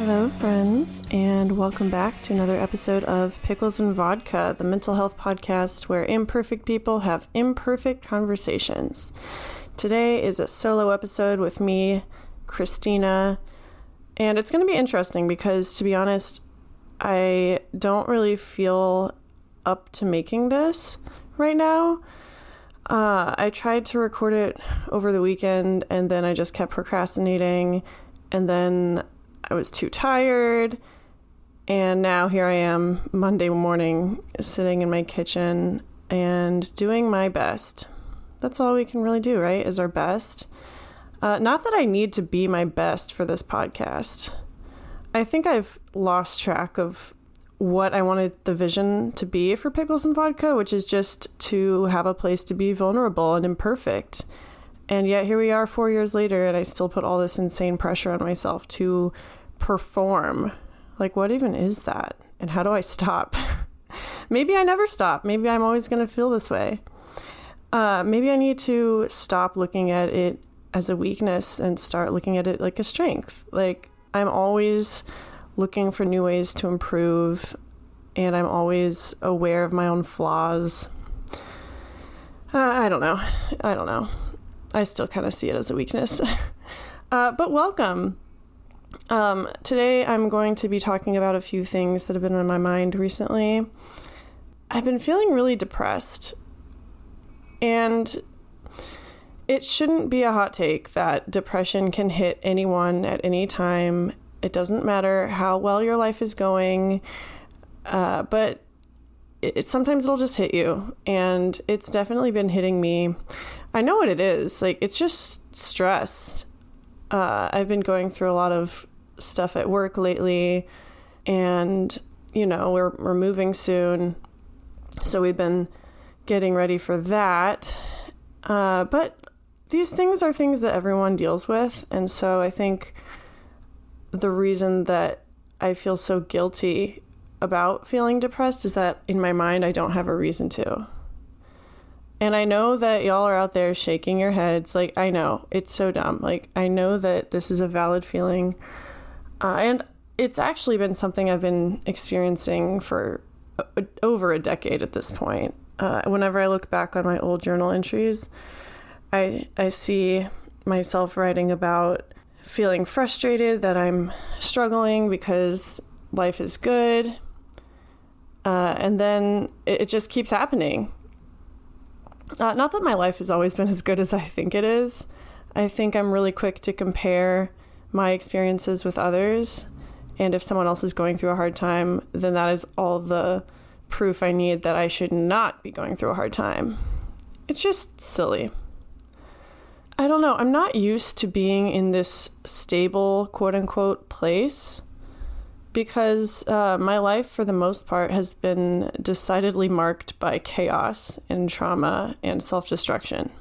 Hello, friends, and welcome back to another episode of Pickles and Vodka, the mental health podcast where imperfect people have imperfect conversations. Today is a solo episode with me, Christina, and it's going to be interesting because, to be honest, I don't really feel up to making this right now. I tried to record it over the weekend, and then I just kept procrastinating, and then I was too tired, and now here I am Monday morning sitting in my kitchen and doing my best. That's all we can really do, right? Is our best. Not that I need to be my best for this podcast. I think I've lost track of what I wanted the vision to be for Pickles and Vodka, which is just to have a place to be vulnerable and imperfect. And yet here we are 4 years later, and I still put all this insane pressure on myself to perform. Like, what even is that? And how do I stop? Maybe I never stop. Maybe I'm always going to feel this way. Maybe I need to stop looking at it as a weakness and start looking at it like a strength. Like, I'm always looking for new ways to improve, and I'm always aware of my own flaws. I don't know. I still kind of see it as a weakness. But welcome. Today I'm going to be talking about a few things that have been on my mind recently. I've been feeling really depressed, and it shouldn't be a hot take that depression can hit anyone at any time. It doesn't matter how well your life is going, but sometimes it'll just hit you, and it's definitely been hitting me. I know what it is. Like, it's just stress. I've been going through a lot of stuff at work lately, and, you know, we're moving soon, so we've been getting ready for that. But these things are things that everyone deals with, and so I think the reason that I feel so guilty about feeling depressed is that in my mind, I don't have a reason to. And I know that y'all are out there shaking your heads. Like, I know it's so dumb. Like, I know that this is a valid feeling. And it's actually been something I've been experiencing for over a decade at this point. Whenever I look back on my old journal entries, I see myself writing about feeling frustrated that I'm struggling because life is good. And then it just keeps happening. Not that my life has always been as good as I think it is. I think I'm really quick to compare my experiences with others. And if someone else is going through a hard time, then that is all the proof I need that I should not be going through a hard time. It's just silly. I don't know. I'm not used to being in this stable, quote unquote, place, because my life, for the most part, has been decidedly marked by chaos and trauma and self-destruction.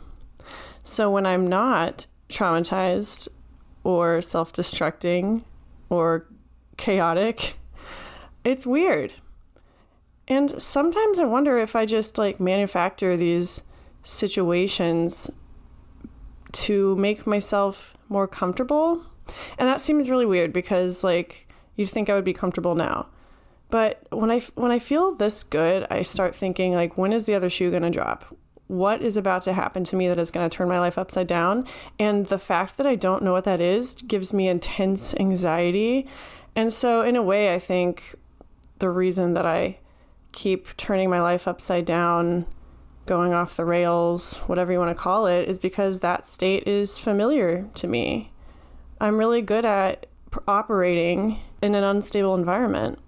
So when I'm not traumatized or self-destructing or chaotic, it's weird. And sometimes I wonder if I just manufacture these situations to make myself more comfortable. And that seems really weird because you'd think I would be comfortable now. But when I feel this good, I start thinking, when is the other shoe going to drop? What is about to happen to me that is going to turn my life upside down? And the fact that I don't know what that is gives me intense anxiety. And so in a way, I think the reason that I keep turning my life upside down, going off the rails, whatever you want to call it, is because that state is familiar to me. I'm really good at operating in an unstable environment.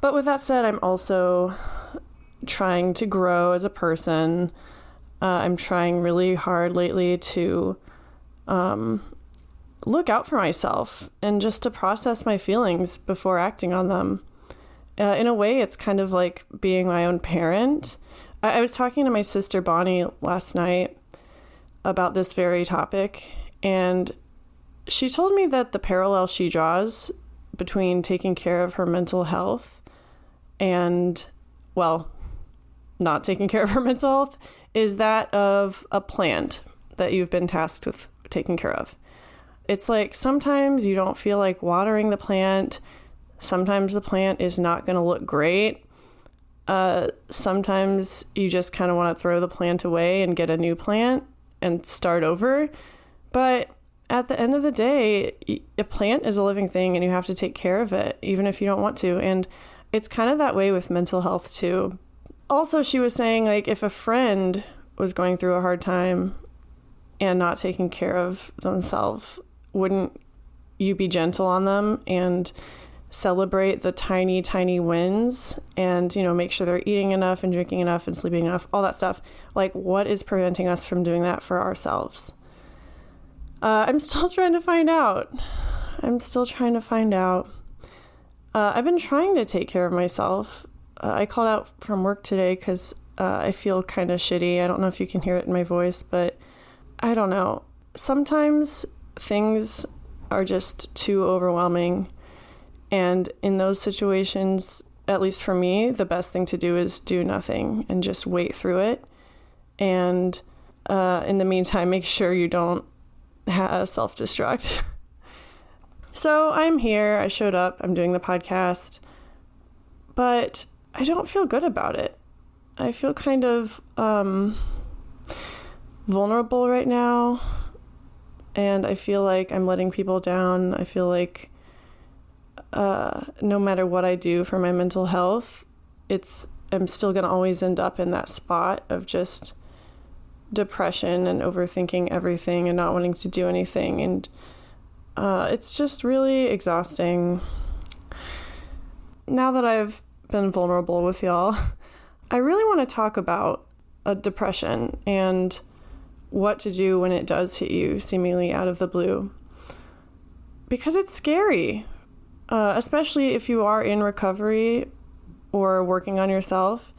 But with that said, I'm also trying to grow as a person. I'm trying really hard lately to look out for myself and just to process my feelings before acting on them. In a way, it's kind of like being my own parent. I was talking to my sister Bonnie last night about this very topic, and she told me that the parallel she draws between taking care of her mental health and, well, not taking care of her mental health is that of a plant that you've been tasked with taking care of. it's like sometimes you don't feel like watering the plant. Sometimes the plant is not going to look great. Sometimes you just kind of want to throw the plant away and get a new plant and start over. But at the end of the day, a plant is a living thing and you have to take care of it, even if you don't want to. And it's kind of that way with mental health too. Also, she was saying, like, if a friend was going through a hard time and not taking care of themselves, wouldn't you be gentle on them and celebrate the tiny, tiny wins and, make sure they're eating enough and drinking enough and sleeping enough, all that stuff? Like, what is preventing us from doing that for ourselves? I'm still trying to find out. I've been trying to take care of myself. I called out from work today because I feel kind of shitty. I don't know if you can hear it in my voice, but I don't know. Sometimes things are just too overwhelming. And in those situations, at least for me, the best thing to do is do nothing and just wait through it. And in the meantime, make sure you don't self-destruct. So I'm here. I showed up. I'm doing the podcast. But I don't feel good about it. I feel kind of vulnerable right now. And I feel like I'm letting people down. I feel like no matter what I do for my mental health, I'm still going to always end up in that spot of just depression and overthinking everything and not wanting to do anything. And it's just really exhausting. Now that I've been vulnerable with y'all, I really want to talk about depression and what to do when it does hit you seemingly out of the blue. Because it's scary, especially if you are in recovery or working on yourself.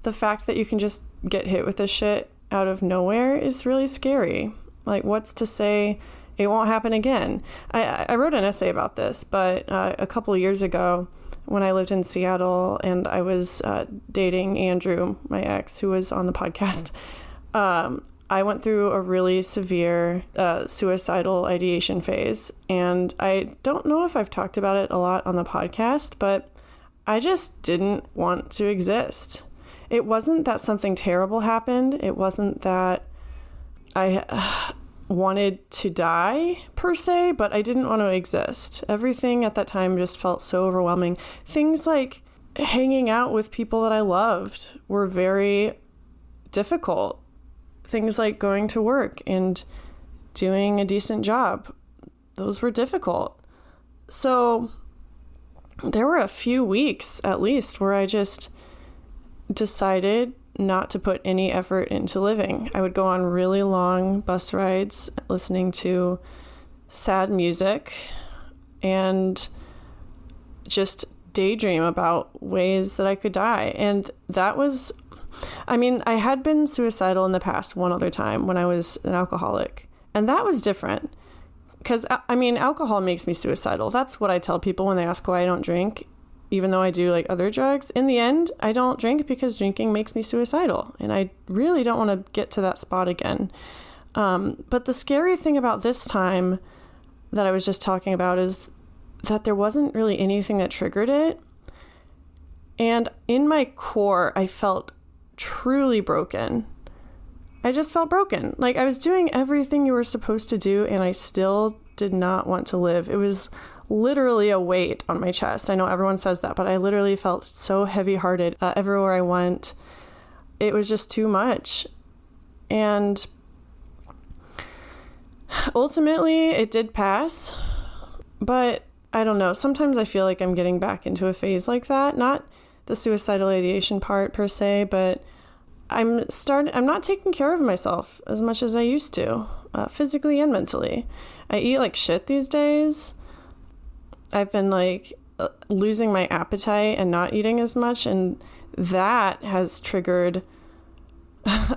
The fact that you can just get hit with this shit out of nowhere is really scary. Like, what's to say it won't happen again? I wrote an essay about this, but a couple of years ago when I lived in Seattle and I was dating Andrew, my ex, who was on the podcast, I went through a really severe suicidal ideation phase. And I don't know if I've talked about it a lot on the podcast, but I just didn't want to exist. It wasn't that something terrible happened. It wasn't that I wanted to die per se, but I didn't want to exist. Everything at that time just felt so overwhelming. Things like hanging out with people that I loved were very difficult. Things like going to work and doing a decent job, those were difficult. So there were a few weeks at least where I just decided not to put any effort into living. I would go on really long bus rides listening to sad music and just daydream about ways that I could die. And that was, I had been suicidal in the past one other time when I was an alcoholic. And that was different because, alcohol makes me suicidal. That's what I tell people when they ask why I don't drink. Even though I do like other drugs, in the end, I don't drink because drinking makes me suicidal. And I really don't want to get to that spot again. But the scary thing about this time that I was just talking about is that there wasn't really anything that triggered it. And in my core, I felt truly broken. I just felt broken. Like I was doing everything you were supposed to do and I still did not want to live. It was literally a weight on my chest. I know everyone says that, but I literally felt so heavy-hearted everywhere I went. It was just too much. And ultimately, it did pass. But I don't know. Sometimes I feel like I'm getting back into a phase like that. Not the suicidal ideation part per se, but I'm not taking care of myself as much as I used to, physically and mentally. I eat like shit these days. I've been like losing my appetite and not eating as much, and that has triggered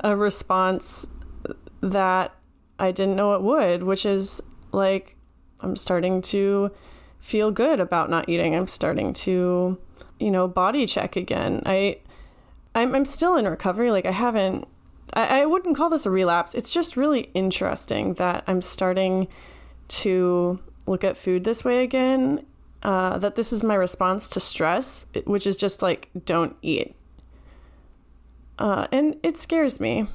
a response that I didn't know it would, which is like I'm starting to feel good about not eating. I'm starting to, body check again. I'm still in recovery. Like I wouldn't call this a relapse. It's just really interesting that I'm starting to look at food this way again, that this is my response to stress, which is just like, don't eat. And it scares me.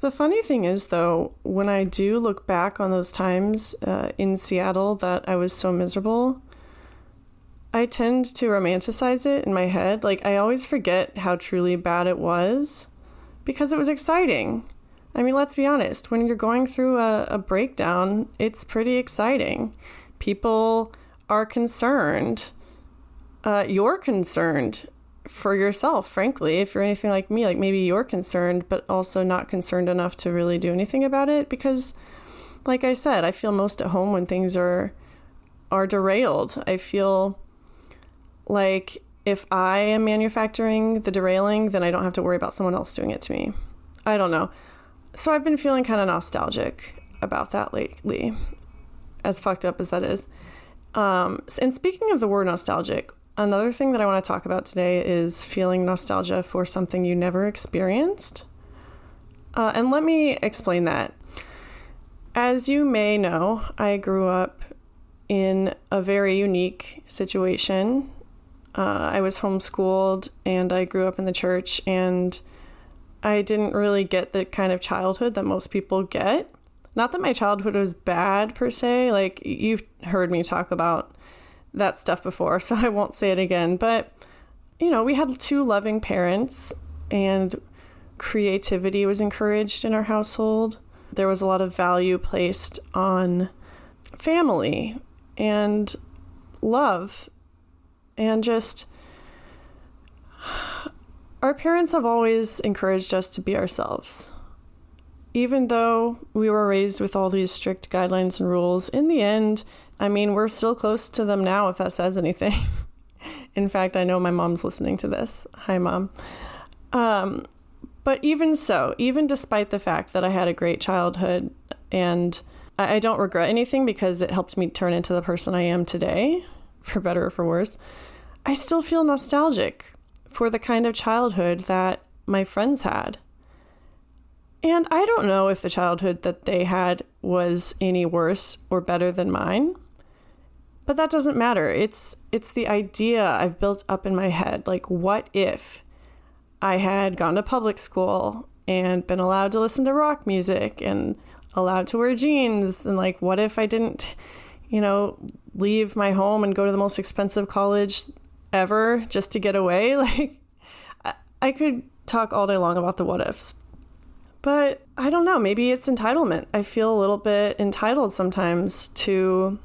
The funny thing is, though, when I do look back on those times in Seattle that I was so miserable, I tend to romanticize it in my head. Like, I always forget how truly bad it was because it was exciting. I mean, let's be honest. When you're going through a breakdown, it's pretty exciting. People are concerned. You're concerned for yourself, frankly. If you're anything like me, like maybe you're concerned, but also not concerned enough to really do anything about it. Because, like I said, I feel most at home when things are derailed. I feel like if I am manufacturing the derailing, then I don't have to worry about someone else doing it to me. I don't know. So I've been feeling kind of nostalgic about that lately, as fucked up as that is. And speaking of the word nostalgic, another thing that I want to talk about today is feeling nostalgia for something you never experienced. And let me explain that. As you may know, I grew up in a very unique situation. I was homeschooled and I grew up in the church, and I didn't really get the kind of childhood that most people get. Not that my childhood was bad per se, like you've heard me talk about that stuff before, so I won't say it again. But, you know, we had 2 loving parents and creativity was encouraged in our household. There was a lot of value placed on family and love, and just our parents have always encouraged us to be ourselves. Even though we were raised with all these strict guidelines and rules, in the end, I mean, we're still close to them now, if that says anything. In fact, I know my mom's listening to this. Hi, Mom. But even so, even despite the fact that I had a great childhood, and I don't regret anything because it helped me turn into the person I am today, for better or for worse, I still feel nostalgic for the kind of childhood that my friends had. And I don't know if the childhood that they had was any worse or better than mine, but that doesn't matter. It's the idea I've built up in my head. Like, what if I had gone to public school and been allowed to listen to rock music and allowed to wear jeans? And like, what if I didn't, leave my home and go to the most expensive college ever just to get away? Like, I could talk all day long about the what ifs. But I don't know, maybe it's entitlement. I feel a little bit entitled sometimes to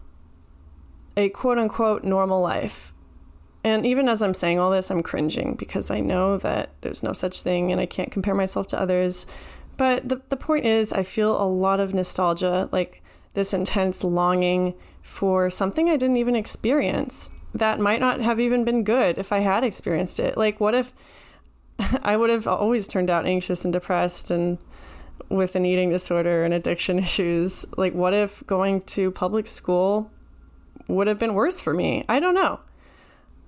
a quote unquote normal life. And even as I'm saying all this, I'm cringing because I know that there's no such thing and I can't compare myself to others. But the point is, I feel a lot of nostalgia, like this intense longing for something I didn't even experience that might not have even been good if I had experienced it. Like, what if I would have always turned out anxious and depressed and with an eating disorder and addiction issues? Like, what if going to public school would have been worse for me? I don't know.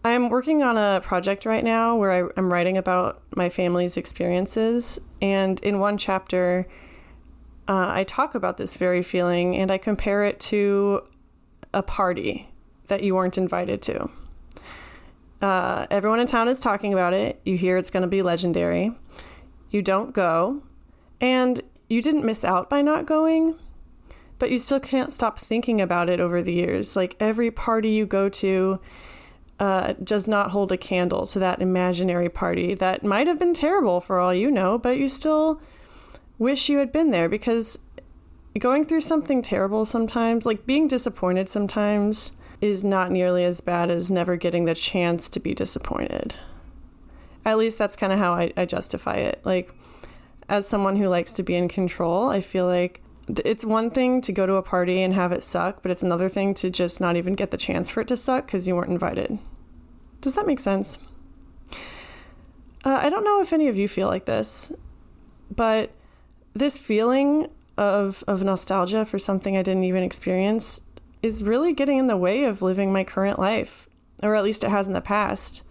I'm working on a project right now where I'm writing about my family's experiences. And in one chapter, I talk about this very feeling and I compare it to a party that you weren't invited to. Everyone in town is talking about it. You hear it's going to be legendary. You don't go. And you didn't miss out by not going, but you still can't stop thinking about it over the years. Like, every party you go to does not hold a candle to that imaginary party that might have been terrible for all you know, but you still wish you had been there, because going through something terrible sometimes, like being disappointed sometimes, is not nearly as bad as never getting the chance to be disappointed. At least that's kind of how I justify it. Like, as someone who likes to be in control, I feel like it's one thing to go to a party and have it suck, but it's another thing to just not even get the chance for it to suck because you weren't invited. Does that make sense? I don't know if any of you feel like this, but this feeling of nostalgia for something I didn't even experience is really getting in the way of living my current life, or at least it has in the past.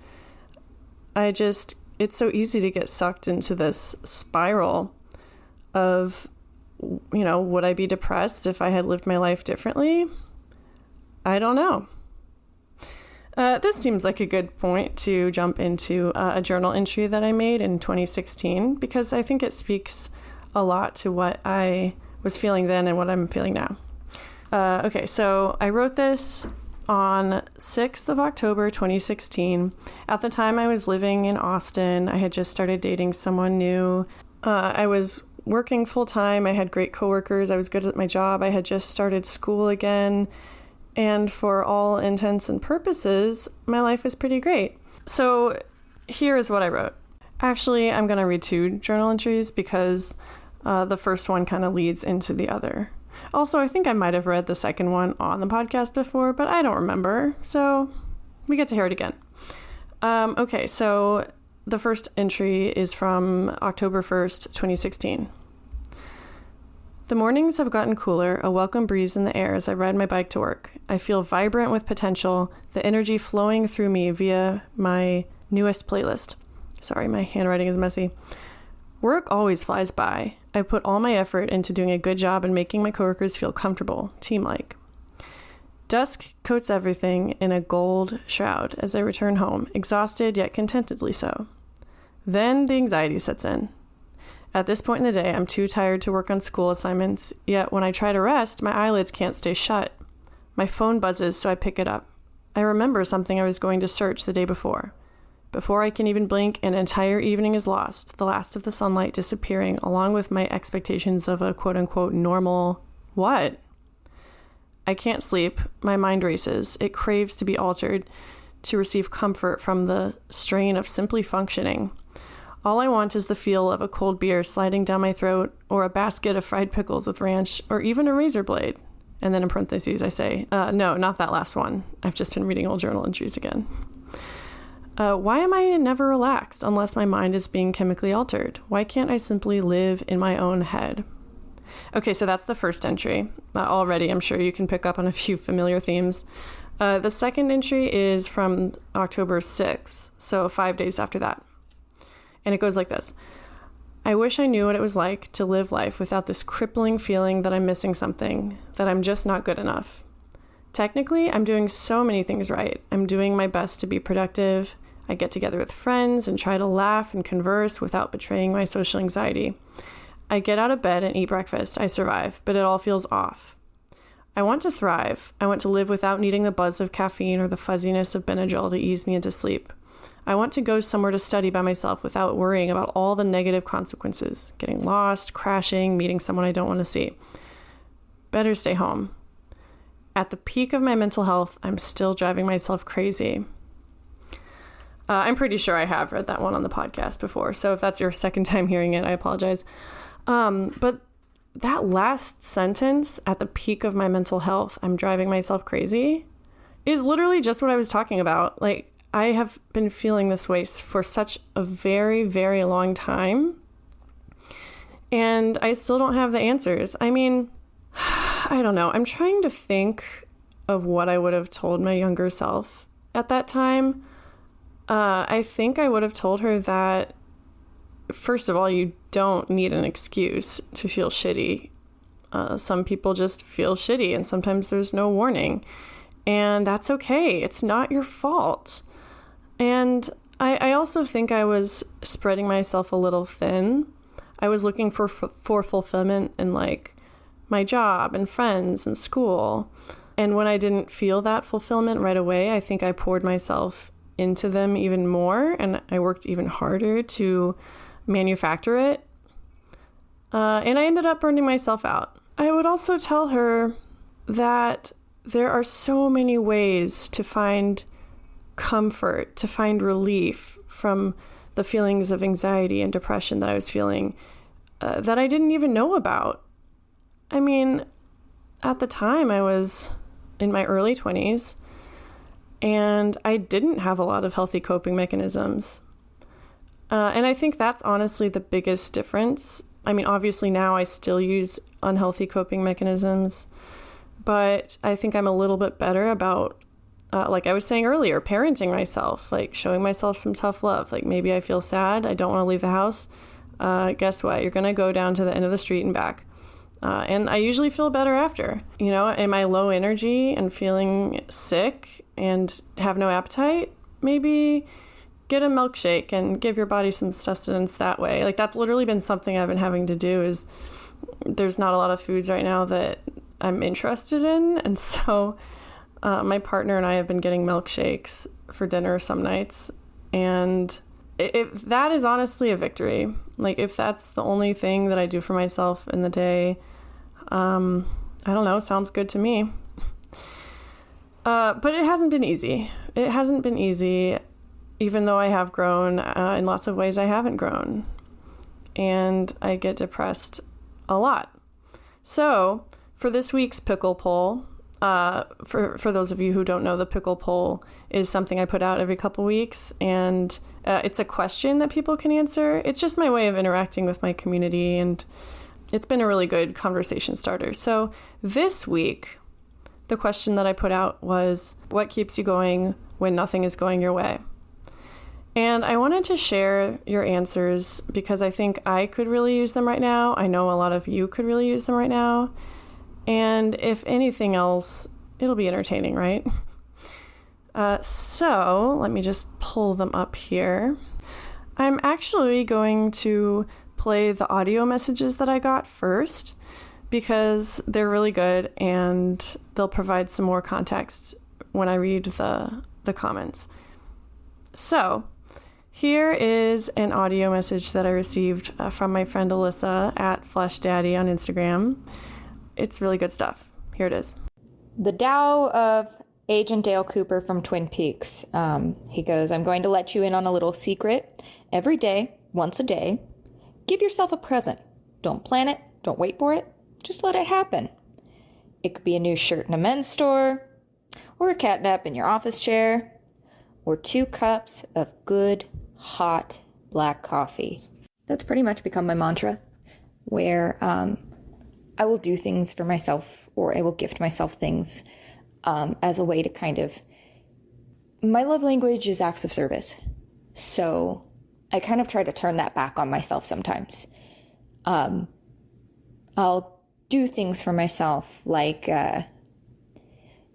It's so easy to get sucked into this spiral of would I be depressed if I had lived my life differently? I don't know. This seems like a good point to jump into a journal entry that I made in 2016, because I think it speaks a lot to what I was feeling then and what I'm feeling now. Okay, so I wrote this on 6th of October, 2016. At the time, I was living in Austin. I had just started dating someone new. I was working full time. I had great coworkers. I was good at my job. I had just started school again. And for all intents and purposes, my life was pretty great. So here is what I wrote. Actually, I'm going to read 2 journal entries because the first one kind of leads into the other. Also, I think I might have read the second one on the podcast before, but I don't remember. So we get to hear it again. Okay, so the first entry is from October 1st, 2016. The mornings have gotten cooler, a welcome breeze in the air as I ride my bike to work. I feel vibrant with potential, the energy flowing through me via my newest playlist. Sorry, my handwriting is messy. Work always flies by. I put all my effort into doing a good job and making my coworkers feel comfortable, team-like. Dusk coats everything in a gold shroud as I return home, exhausted yet contentedly so. Then the anxiety sets in. At this point in the day, I'm too tired to work on school assignments, yet when I try to rest, my eyelids can't stay shut. My phone buzzes, so I pick it up. I remember something I was going to search the day before. Before I can even blink, an entire evening is lost, the last of the sunlight disappearing, along with my expectations of a quote-unquote normal what? I can't sleep. My mind races. It craves to be altered, to receive comfort from the strain of simply functioning. All I want is the feel of a cold beer sliding down my throat, or a basket of fried pickles with ranch, or even a razor blade. And then in parentheses I say, no, not that last one. I've just been reading old journal entries again. Why am I never relaxed unless my mind is being chemically altered? Why can't I simply live in my own head? Okay, so that's the first entry. Already, I'm sure you can pick up on a few familiar themes. The second entry is from October 6th, so 5 days after that. And it goes like this. I wish I knew what it was like to live life without this crippling feeling that I'm missing something, that I'm just not good enough. Technically, I'm doing so many things right. I'm doing my best to be productive. I get together with friends and try to laugh and converse without betraying my social anxiety. I get out of bed and eat breakfast. I survive, but it all feels off. I want to thrive. I want to live without needing the buzz of caffeine or the fuzziness of Benadryl to ease me into sleep. I want to go somewhere to study by myself without worrying about all the negative consequences, getting lost, crashing, meeting someone I don't want to see. Better stay home. At the peak of my mental health, I'm still driving myself crazy. I'm pretty sure I have read that one on the podcast before, so if that's your second time hearing it, I apologize. But that last sentence, at the peak of my mental health, I'm driving myself crazy, is literally just what I was talking about. Like, I have been feeling this way for such a very, very long time, and I still don't have the answers. I mean, I don't know. I'm trying to think of what I would have told my younger self at that time. I think I would have told her that, first of all, you don't need an excuse to feel shitty. Some people just feel shitty, and sometimes there's no warning. And that's okay. It's not your fault. And I also think I was spreading myself a little thin. I was looking for fulfillment in, like, my job and friends and school. And when I didn't feel that fulfillment right away, I think I poured myself into them even more, and I worked even harder to manufacture it. And I ended up burning myself out. I would also tell her that there are so many ways to find comfort, to find relief from the feelings of anxiety and depression that I was feeling that I didn't even know about. I mean, at the time I was in my early 20s and I didn't have a lot of healthy coping mechanisms. And I think that's honestly the biggest difference. I mean, obviously now I still use unhealthy coping mechanisms, but I think I'm a little bit better about, like I was saying earlier, parenting myself, like showing myself some tough love. Like maybe I feel sad, I don't want to leave the house. Guess what? You're going to go down to the end of the street and back. And I usually feel better after. Am I low energy and feeling sick and have no appetite? Maybe get a milkshake and give your body some sustenance that way. Like, that's literally been something I've been having to do. Is there's not a lot of foods right now that I'm interested in. And so my partner and I have been getting milkshakes for dinner some nights. And if that is honestly a victory. Like, if that's the only thing that I do for myself in the day, I don't know, sounds good to me. But it hasn't been easy. It hasn't been easy, even though I have grown. In lots of ways I haven't grown. And I get depressed a lot. So for this week's pickle poll, for those of you who don't know, the pickle poll is something I put out every couple weeks, and it's a question that people can answer. It's just my way of interacting with my community, and it's been a really good conversation starter. So this week, the question that I put out was, what keeps you going when nothing is going your way? And I wanted to share your answers because I think I could really use them right now. I know a lot of you could really use them right now. And if anything else, it'll be entertaining, right? So let me just pull them up here. I'm actually going to play the audio messages that I got first because they're really good and they'll provide some more context when I read the comments. So here is an audio message that I received from my friend Alyssa at Flesh Daddy on Instagram. It's really good stuff. Here it is. The Tao of Agent Dale Cooper from Twin Peaks. He goes, I'm going to let you in on a little secret. Every day, once a day, give yourself a present. Don't plan it. Don't wait for it. Just let it happen. It could be a new shirt in a men's store, or a catnap in your office chair, or 2 cups of good, hot, black coffee. That's pretty much become my mantra, where I will do things for myself, or I will gift myself things as a way to kind of... My love language is acts of service. So I kind of try to turn that back on myself sometimes. I'll do things for myself, like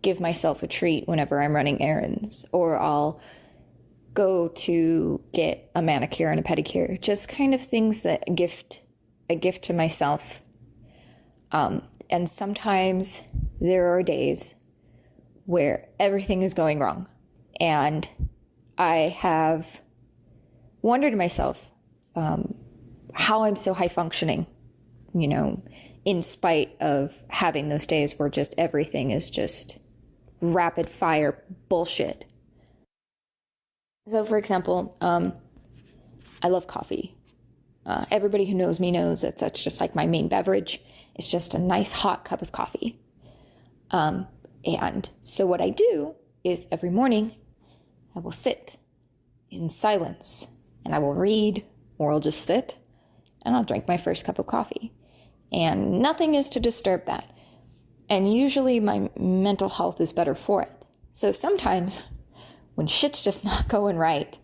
give myself a treat whenever I'm running errands, or I'll go to get a manicure and a pedicure. Just kind of things that a gift to myself. And sometimes there are days where everything is going wrong. And I have wondered to myself how I'm so high functioning, in spite of having those days where just everything is just rapid fire bullshit. So, for example, I love coffee. Everybody who knows me knows that that's just like my main beverage. It's just a nice hot cup of coffee. And so what I do is every morning I will sit in silence and I will read, or I'll just sit and I'll drink my first cup of coffee. And nothing is to disturb that. And usually my mental health is better for it. So sometimes when shit's just not going right,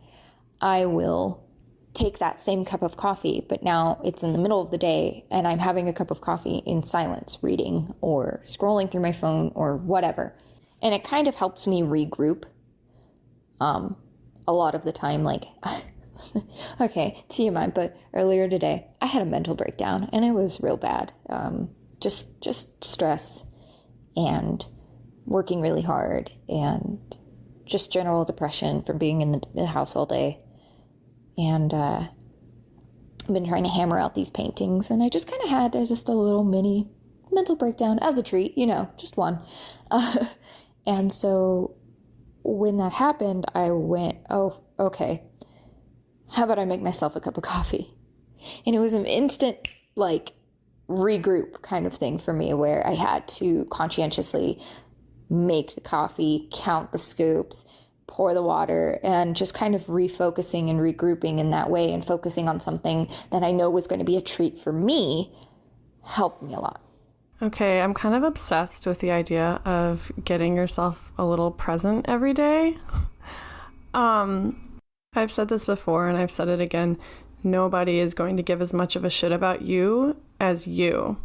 I will take that same cup of coffee, but now it's in the middle of the day and I'm having a cup of coffee in silence, reading or scrolling through my phone or whatever. And it kind of helps me regroup. A lot of the time, like, okay, TMI, but earlier today I had a mental breakdown and it was real bad. Just stress and working really hard and just general depression from being in the house all day. And I've been trying to hammer out these paintings, and I just kind of had just a little mini mental breakdown as a treat, just one. And so when that happened, I went, oh, okay, how about I make myself a cup of coffee? And it was an instant, regroup kind of thing for me, where I had to conscientiously make the coffee, count the scoops, pour the water, and just kind of refocusing and regrouping in that way and focusing on something that I know was going to be a treat for me helped me a lot. Okay, I'm kind of obsessed with the idea of getting yourself a little present every day. I've said this before and I've said it again. Nobody is going to give as much of a shit about you as you.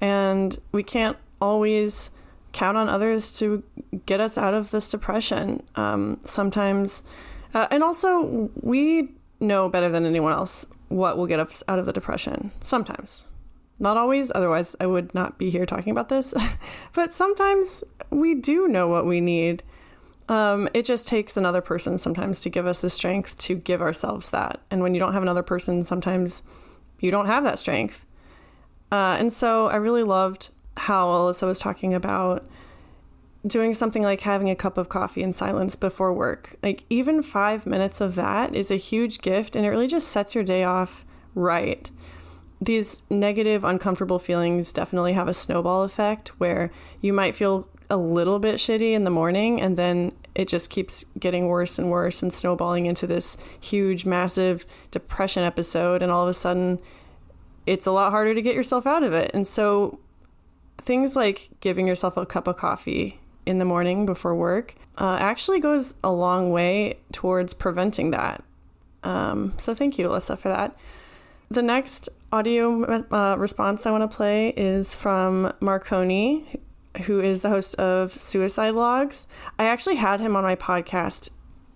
And we can't always count on others to get us out of this depression. Sometimes, and also we know better than anyone else what will get us out of the depression. Sometimes. Not always, otherwise I would not be here talking about this. But sometimes we do know what we need. It just takes another person sometimes to give us the strength to give ourselves that. And when you don't have another person, sometimes you don't have that strength. And so I really loved how Alyssa was talking about doing something like having a cup of coffee in silence before work. Like even 5 minutes of that is a huge gift, and it really just sets your day off right. These negative, uncomfortable feelings definitely have a snowball effect where you might feel a little bit shitty in the morning, and then it just keeps getting worse and worse and snowballing into this huge, massive depression episode. And all of a sudden, it's a lot harder to get yourself out of it. And so things like giving yourself a cup of coffee in the morning before work actually goes a long way towards preventing that. So thank you, Alyssa, for that. The next audio response I want to play is from Marconi, who is the host of Suicide Logs. I actually had him on my podcast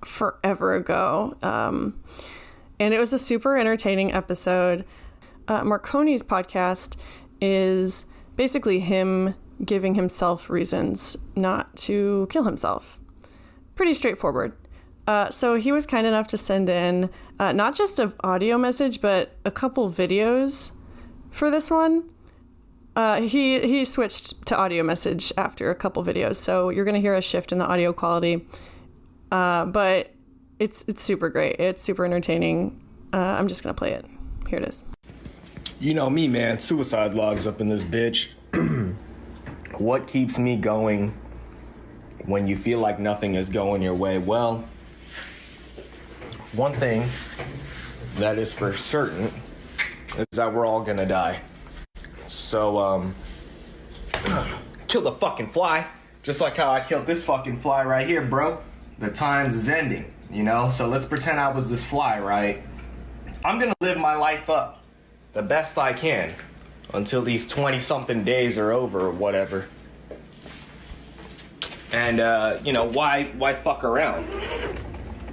forever ago, and it was a super entertaining episode. Marconi's podcast is basically him giving himself reasons not to kill himself. Pretty straightforward. So he was kind enough to send in not just an audio message, but a couple videos for this one. He switched to audio message after a couple videos, so you're going to hear a shift in the audio quality. But it's super great. It's super entertaining. I'm just going to play it. Here it is. You know me, man. Suicide Logs up in this bitch. What keeps me going when you feel like nothing is going your way? Well, one thing that is for certain is that we're all gonna die. So, kill the fucking fly, just like how I killed this fucking fly right here, bro. The times is ending, you know? So let's pretend I was this fly, right? I'm gonna live my life up the best I can until these 20-something days are over or whatever. And, you know, why fuck around?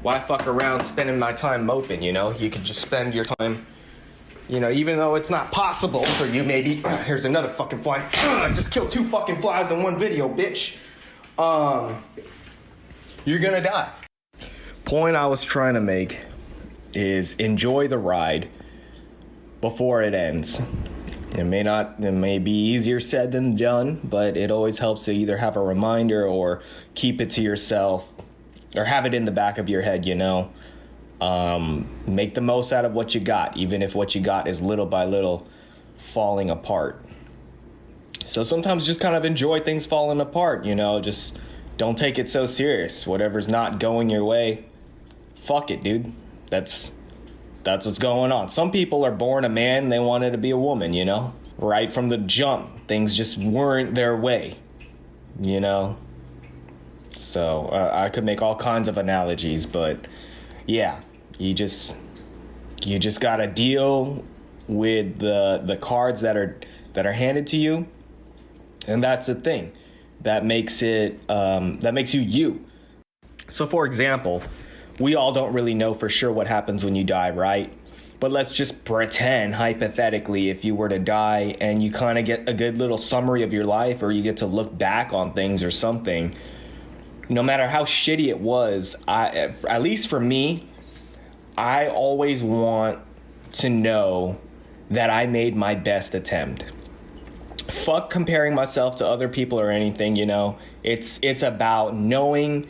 Why fuck around spending my time moping, you know? You could just spend your time, you know, even though it's not possible for you, maybe. Here's another fucking fly. I just killed 2 fucking flies in one video, bitch. You're gonna die. Point I was trying to make is enjoy the ride before it ends. It may be easier said than done, but it always helps to either have a reminder or keep it to yourself or have it in the back of your head, you know. Make the most out of what you got, even if what you got is little by little falling apart. So sometimes just kind of enjoy things falling apart, you know, just don't take it so serious. Whatever's not going your way, fuck it, dude. That's what's going on. Some people are born a man, they wanted to be a woman, you know? Right from the jump, things just weren't their way, you know? So I could make all kinds of analogies, but yeah, you just gotta deal with the cards that are handed to you, and that's the thing that makes you you. So for example, we all don't really know for sure what happens when you die, right? But let's just pretend, hypothetically, if you were to die and you kind of get a good little summary of your life, or you get to look back on things or something, no matter how shitty it was, at least for me, I always want to know that I made my best attempt. Fuck comparing myself to other people or anything, you know? It's about knowing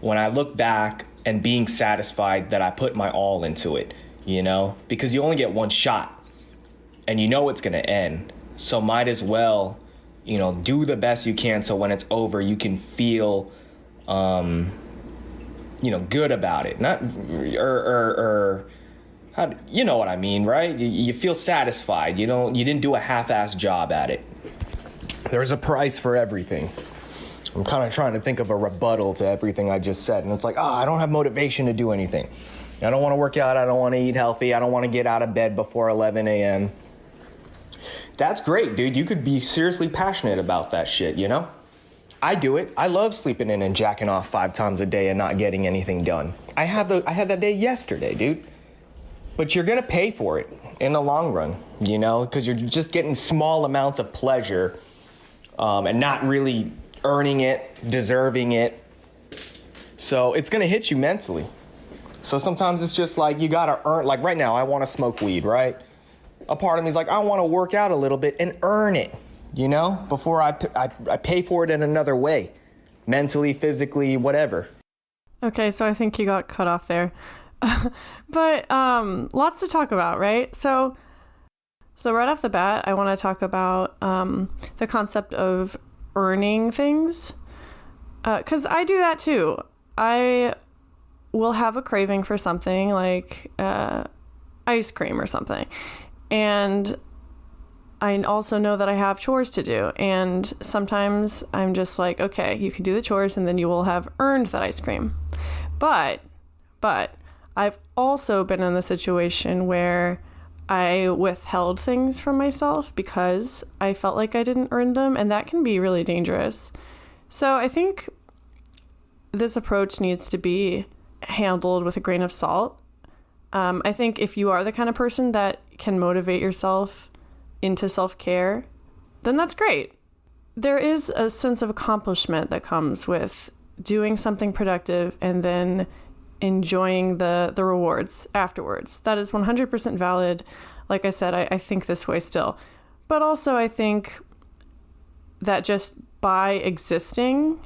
when I look back and being satisfied that I put my all into it, you know? Because you only get one shot and you know it's going to end. So might as well, you know, do the best you can so when it's over, you can feel, you know, good about it. Not, how, you know what I mean, right? You feel satisfied. You didn't do a half-assed job at it. There's a price for everything. I'm kind of trying to think of a rebuttal to everything I just said. And it's like, I don't have motivation to do anything. I don't want to work out. I don't want to eat healthy. I don't want to get out of bed before 11 a.m. That's great, dude. You could be seriously passionate about that shit, you know? I do it. I love sleeping in and jacking off 5 times a day and not getting anything done. I had that day yesterday, dude. But you're going to pay for it in the long run, you know, because you're just getting small amounts of pleasure and not really earning it, deserving it. So it's going to hit you mentally. So sometimes it's just like you got to earn, like right now, I want to smoke weed, right? A part of me is like, I want to work out a little bit and earn it, you know, before I pay for it in another way, mentally, physically, whatever. Okay, so I think you got cut off there. But lots to talk about, right? So right off the bat, I want to talk about the concept of earning things, because I do that too. I will have a craving for something like ice cream or something, and I also know that I have chores to do, and sometimes I'm just like, okay, you can do the chores and then you will have earned that ice cream. But I've also been in the situation where I withheld things from myself because I felt like I didn't earn them, and that can be really dangerous. So I think this approach needs to be handled with a grain of salt. I think if you are the kind of person that can motivate yourself into self-care, then that's great. There is a sense of accomplishment that comes with doing something productive and then enjoying the rewards afterwards. That is 100% valid. Like I said, I think this way still. But also I think that just by existing,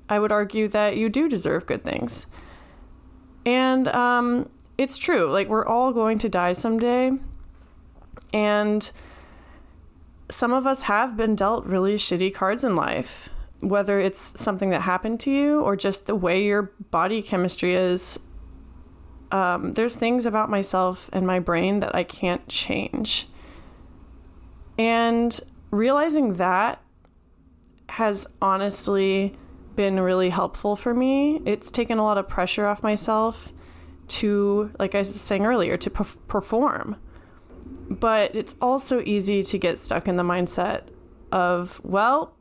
I would argue that you do deserve good things. And it's true. Like, we're all going to die someday. And some of us have been dealt really shitty cards in life, whether it's something that happened to you or just the way your body chemistry is. There's things about myself and my brain that I can't change. And realizing that has honestly been really helpful for me. It's taken a lot of pressure off myself to, like I was saying earlier, to perform. But it's also easy to get stuck in the mindset of, well,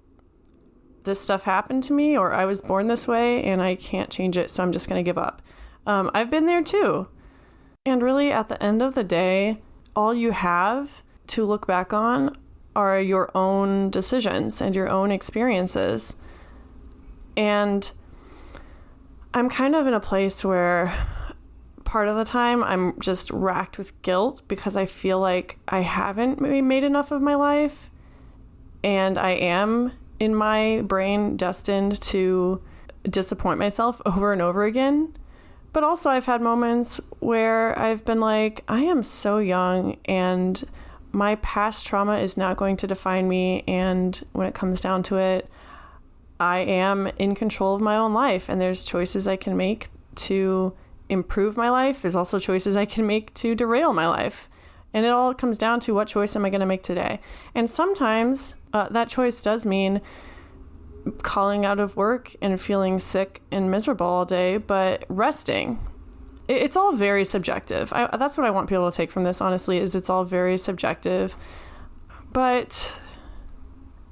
this stuff happened to me, or I was born this way and I can't change it, so I'm just going to give up. I've been there too. And really, at the end of the day, all you have to look back on are your own decisions and your own experiences. And I'm kind of in a place where part of the time I'm just racked with guilt because I feel like I haven't made enough of my life, and I am in my brain destined to disappoint myself over and over again. But also I've had moments where I've been like, I am so young and my past trauma is not going to define me. And when it comes down to it, I am in control of my own life, and there's choices I can make to improve my life. There's also choices I can make to derail my life. And it all comes down to, what choice am I going to make today? And sometimes that choice does mean calling out of work and feeling sick and miserable all day, but resting. It's all very subjective. That's what I want people to take from this, honestly, is it's all very subjective. But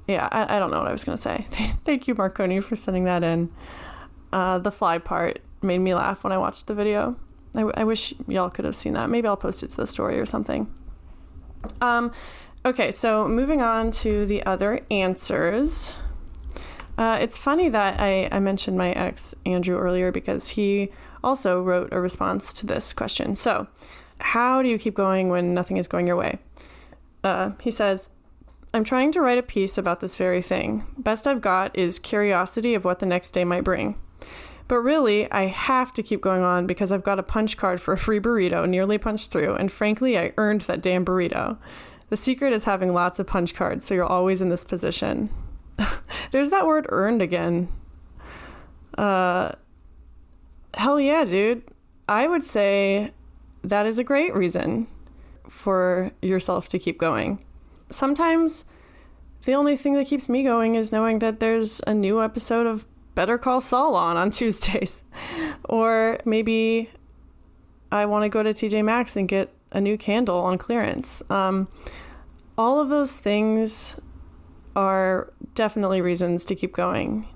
yeah, I don't know what I was going to say. Thank you, Marconi, for sending that in. The fly part made me laugh when I watched the video. I wish y'all could have seen that. Maybe I'll post it to the story or something. Okay, so moving on to the other answers. It's funny that I mentioned my ex, Andrew, earlier, because he also wrote a response to this question. So, how do you keep going when nothing is going your way? He says, I'm trying to write a piece about this very thing. Best I've got is curiosity of what the next day might bring. But really, I have to keep going on because I've got a punch card for a free burrito nearly punched through, and frankly, I earned that damn burrito. The secret is having lots of punch cards, so you're always in this position. There's that word earned again. Hell yeah, dude. I would say that is a great reason for yourself to keep going. Sometimes the only thing that keeps me going is knowing that there's a new episode of Better Call Saul on Tuesdays. Or maybe I want to go to TJ Maxx and get a new candle on clearance. All all of those things are definitely reasons to keep going.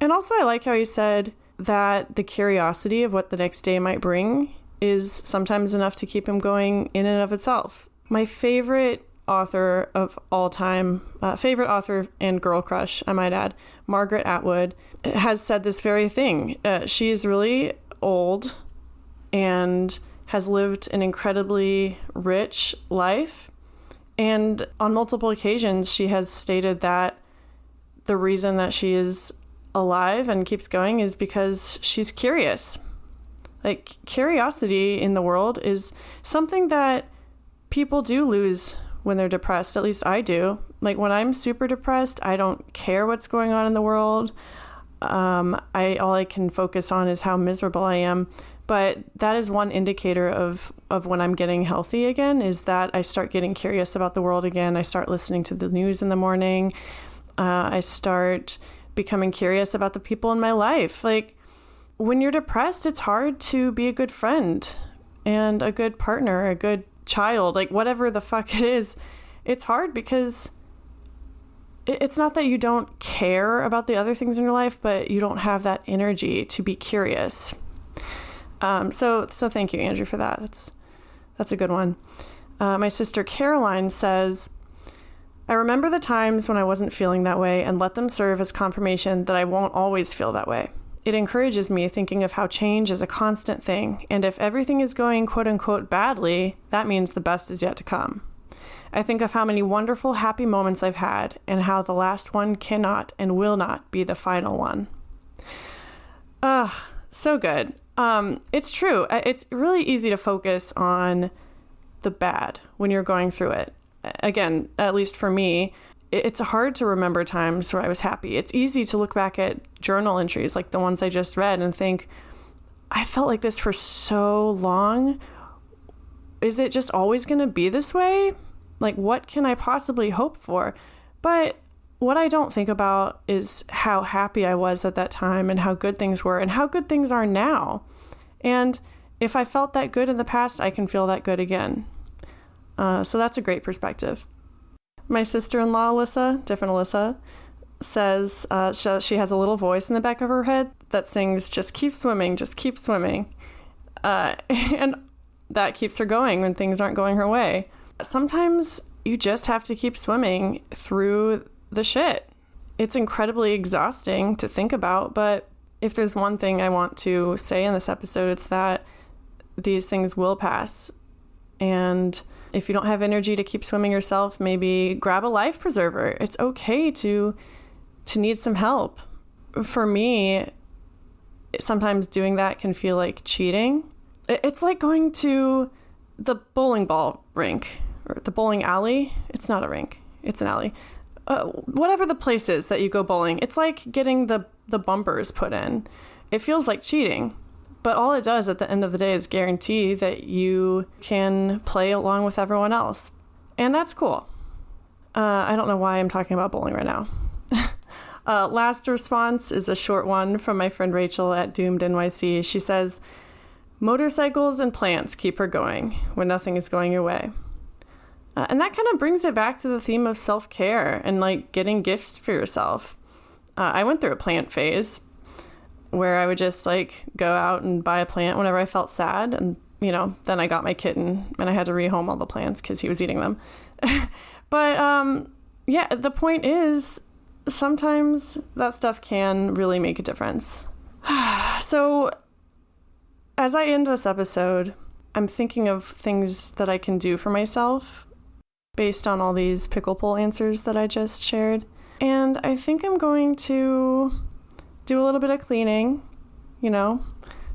And also I like how he said that the curiosity of what the next day might bring is sometimes enough to keep him going in and of itself. My favorite author of all time, favorite author and girl crush, I might add, Margaret Atwood, has said this very thing. She is really old and has lived an incredibly rich life. And on multiple occasions, she has stated that the reason that she is alive and keeps going is because she's curious. Like, curiosity in the world is something that people do lose when they're depressed. At least I do. Like, when I'm super depressed, I don't care what's going on in the world. All I can focus on is how miserable I am. But that is one indicator of when I'm getting healthy again, is that I start getting curious about the world again. I start listening to the news in the morning. I start becoming curious about the people in my life. Like, when you're depressed, it's hard to be a good friend and a good partner, a good child, like whatever the fuck it is. It's hard because it's not that you don't care about the other things in your life, but you don't have that energy to be curious. So thank you, Andrew, for that. That's a good one. My sister Caroline says, I remember the times when I wasn't feeling that way and let them serve as confirmation that I won't always feel that way. It encourages me thinking of how change is a constant thing, and if everything is going quote-unquote badly, that means the best is yet to come. I think of how many wonderful, happy moments I've had, and how the last one cannot and will not be the final one. So good. It's true. It's really easy to focus on the bad when you're going through it. Again, at least for me, it's hard to remember times where I was happy. It's easy to look back at journal entries like the ones I just read and think, I felt like this for so long. Is it just always going to be this way? Like, what can I possibly hope for? But what I don't think about is how happy I was at that time and how good things were and how good things are now. And if I felt that good in the past, I can feel that good again. So that's a great perspective. My sister-in-law, Alyssa, different Alyssa, says she has a little voice in the back of her head that sings, just keep swimming, just keep swimming. And that keeps her going when things aren't going her way. Sometimes you just have to keep swimming through the shit. It's incredibly exhausting to think about, but if there's one thing I want to say in this episode, it's that these things will pass. And if you don't have energy to keep swimming yourself, maybe grab a life preserver. It's okay to need some help. For me, sometimes doing that can feel like cheating. It's like going to the bowling ball rink or the bowling alley. It's not a rink. It's an alley. Whatever the place is that you go bowling, it's like getting the bumpers put in. It feels like cheating. But all it does at the end of the day is guarantee that you can play along with everyone else. And that's cool. I don't know why I'm talking about bowling right now. Last response is a short one from my friend Rachel at Doomed NYC. She says, motorcycles and plants keep her going when nothing is going your way. And that kind of brings it back to the theme of self-care and like getting gifts for yourself. I went through a plant phase where I would just like go out and buy a plant whenever I felt sad. And, then I got my kitten and I had to rehome all the plants because he was eating them. But yeah, the point is sometimes that stuff can really make a difference. So as I end this episode, I'm thinking of things that I can do for myself based on all these pickle pull answers that I just shared. And I think I'm going to do a little bit of cleaning,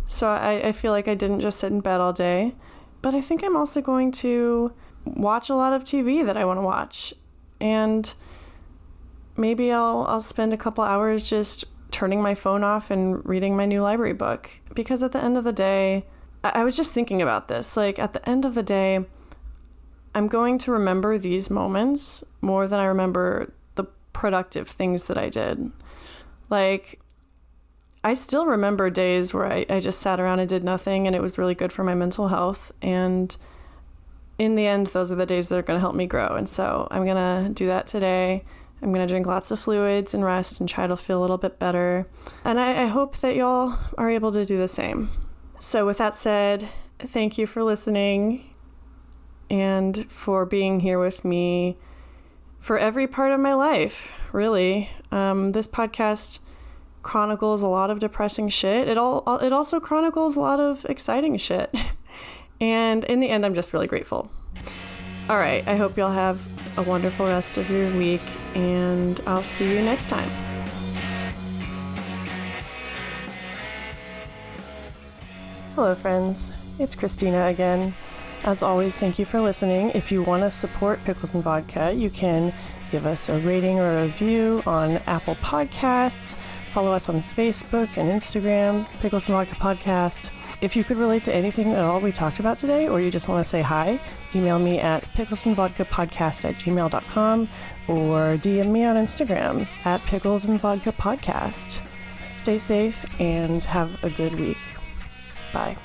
so I feel like I didn't just sit in bed all day. But I think I'm also going to watch a lot of TV that I want to watch. And maybe I'll spend a couple hours just turning my phone off and reading my new library book. Because at the end of the day, I was just thinking about this. Like, at the end of the day, I'm going to remember these moments more than I remember the productive things that I did. Like, I still remember days where I just sat around and did nothing, and it was really good for my mental health. And in the end, those are the days that are going to help me grow. And so I'm going to do that today. I'm going to drink lots of fluids and rest and try to feel a little bit better. And I hope that y'all are able to do the same. So with that said, thank you for listening and for being here with me for every part of my life, really. This podcast chronicles a lot of depressing shit. It also chronicles a lot of exciting shit. And in the end, I'm just really grateful. All right, I hope y'all have a wonderful rest of your week, and I'll see you next time. Hello, friends. It's Christina again. As always, thank you for listening. If you want to support Pickles and Vodka, you can give us a rating or a review on Apple Podcasts. Follow us on Facebook and Instagram, Pickles and Vodka Podcast. If you could relate to anything at all we talked about today, or you just want to say hi, email me at picklesandvodkapodcast@gmail.com or DM me on Instagram at picklesandvodkapodcast. Stay safe and have a good week. Bye.